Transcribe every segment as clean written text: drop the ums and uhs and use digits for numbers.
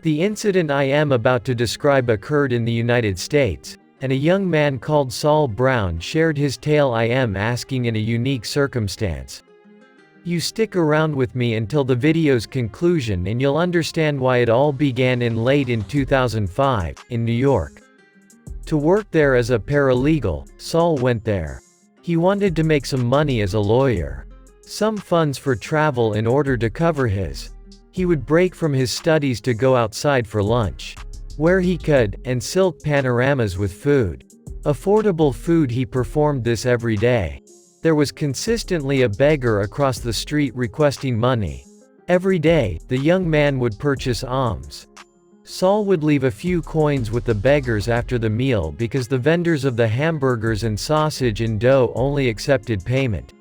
The incident I am about to describe occurred in the United States, and a young man called Saul Brown shared his tale I am asking in a unique circumstance. You stick around with me until the video's conclusion and you'll understand why it all began late in 2005, in New York. To work there as a paralegal, Saul went there. He wanted to make some money as a lawyer. Some funds for travel in order to cover his. He would break from his studies to go outside for lunch. Where he could, and silk panoramas with food. Affordable food. He performed this every day. There was consistently a beggar across the street requesting money. Every day, the young man would purchase alms. Saul would leave a few coins with the beggars after the meal because the vendors of the hamburgers and sausage and dough only accepted payment.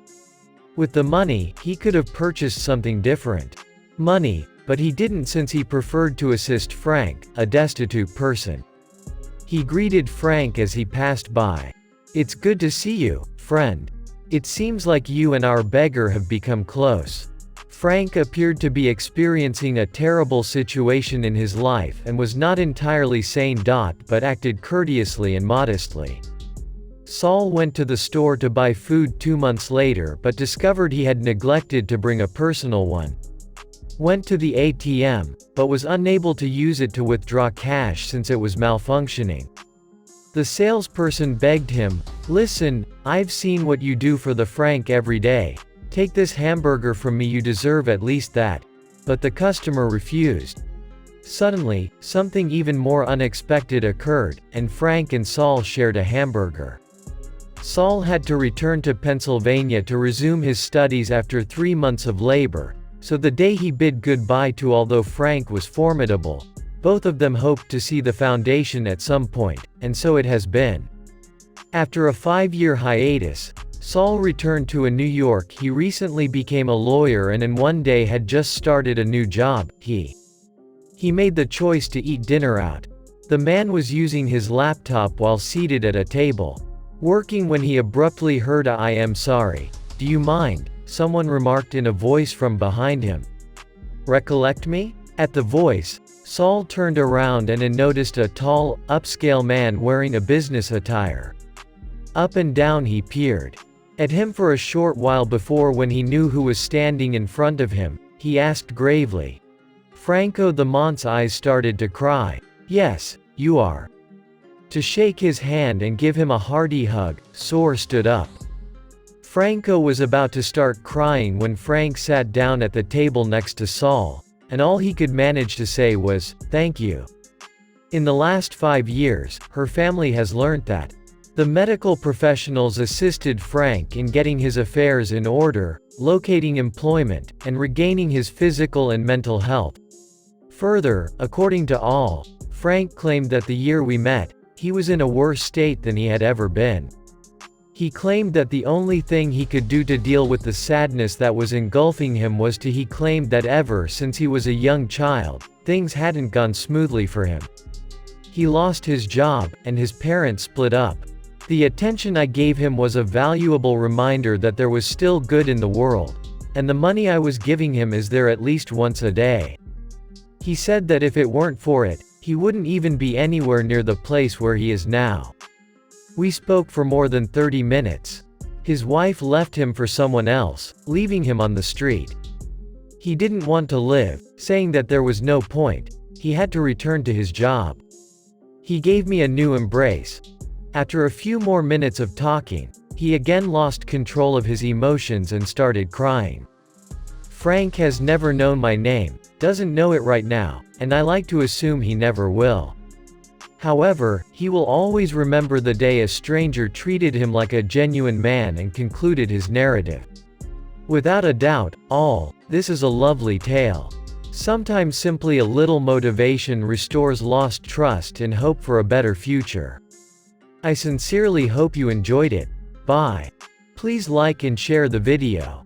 With the money, he could have purchased something different. Money, but he didn't since he preferred to assist Frank, a destitute person. He greeted Frank as he passed by. "It's good to see you, friend. It seems like you and our beggar have become close." Frank appeared to be experiencing a terrible situation in his life and was not entirely sane. But acted courteously and modestly. Saul went to the store to buy food 2 months later but discovered he had neglected to bring a personal one. Went to the ATM, but was unable to use it to withdraw cash since it was malfunctioning. The salesperson begged him, "Listen, I've seen what you do for the Frank every day. Take this hamburger from me, you deserve at least that." But the customer refused. Suddenly, something even more unexpected occurred, and Frank and Saul shared a hamburger. Saul had to return to Pennsylvania to resume his studies after 3 months of labor, so the day he bid goodbye to. Although Frank was formidable, both of them hoped to see the foundation at some point, and so it has been. After a 5-year hiatus, Saul returned to New York. He recently became a lawyer and in one day had just started a new job. He made the choice to eat dinner out. The man was using his laptop while seated at a table, working when he abruptly heard a "I am sorry. Do you mind?" someone remarked in a voice from behind him. "Recollect me?" At the voice, Saul turned around and noticed a tall, upscale man wearing a business attire. Up and down he peered at him for a short while before, when he knew who was standing in front of him, he asked gravely. Franco. The man's eyes started to cry. "Yes, you are." To shake his hand and give him a hearty hug, Saul stood up. Franco was about to start crying when Frank sat down at the table next to Saul, and all he could manage to say was, "Thank you." In the last 5 years, her family has learnt that the medical professionals assisted Frank in getting his affairs in order, locating employment, and regaining his physical and mental health. Further, according to all, Frank claimed that the year we met, he was in a worse state than he had ever been. He claimed that the only thing he could do to deal with the sadness that was engulfing him was to. He claimed that ever since he was a young child, things hadn't gone smoothly for him. He lost his job, and his parents split up. The attention I gave him was a valuable reminder that there was still good in the world, and the money I was giving him is there at least once a day. He said that if it weren't for it, he wouldn't even be anywhere near the place where he is now. We spoke for more than 30 minutes. His wife left him for someone else, leaving him on the street. He didn't want to live, saying that there was no point. He had to return to his job. He gave me a new embrace. After a few more minutes of talking, he again lost control of his emotions and started crying. Frank has never known my name, doesn't know it right now, and I like to assume he never will. However, he will always remember the day a stranger treated him like a genuine man and concluded his narrative. Without a doubt, this is a lovely tale. Sometimes simply a little motivation restores lost trust and hope for a better future. I sincerely hope you enjoyed it. Bye. Please like and share the video.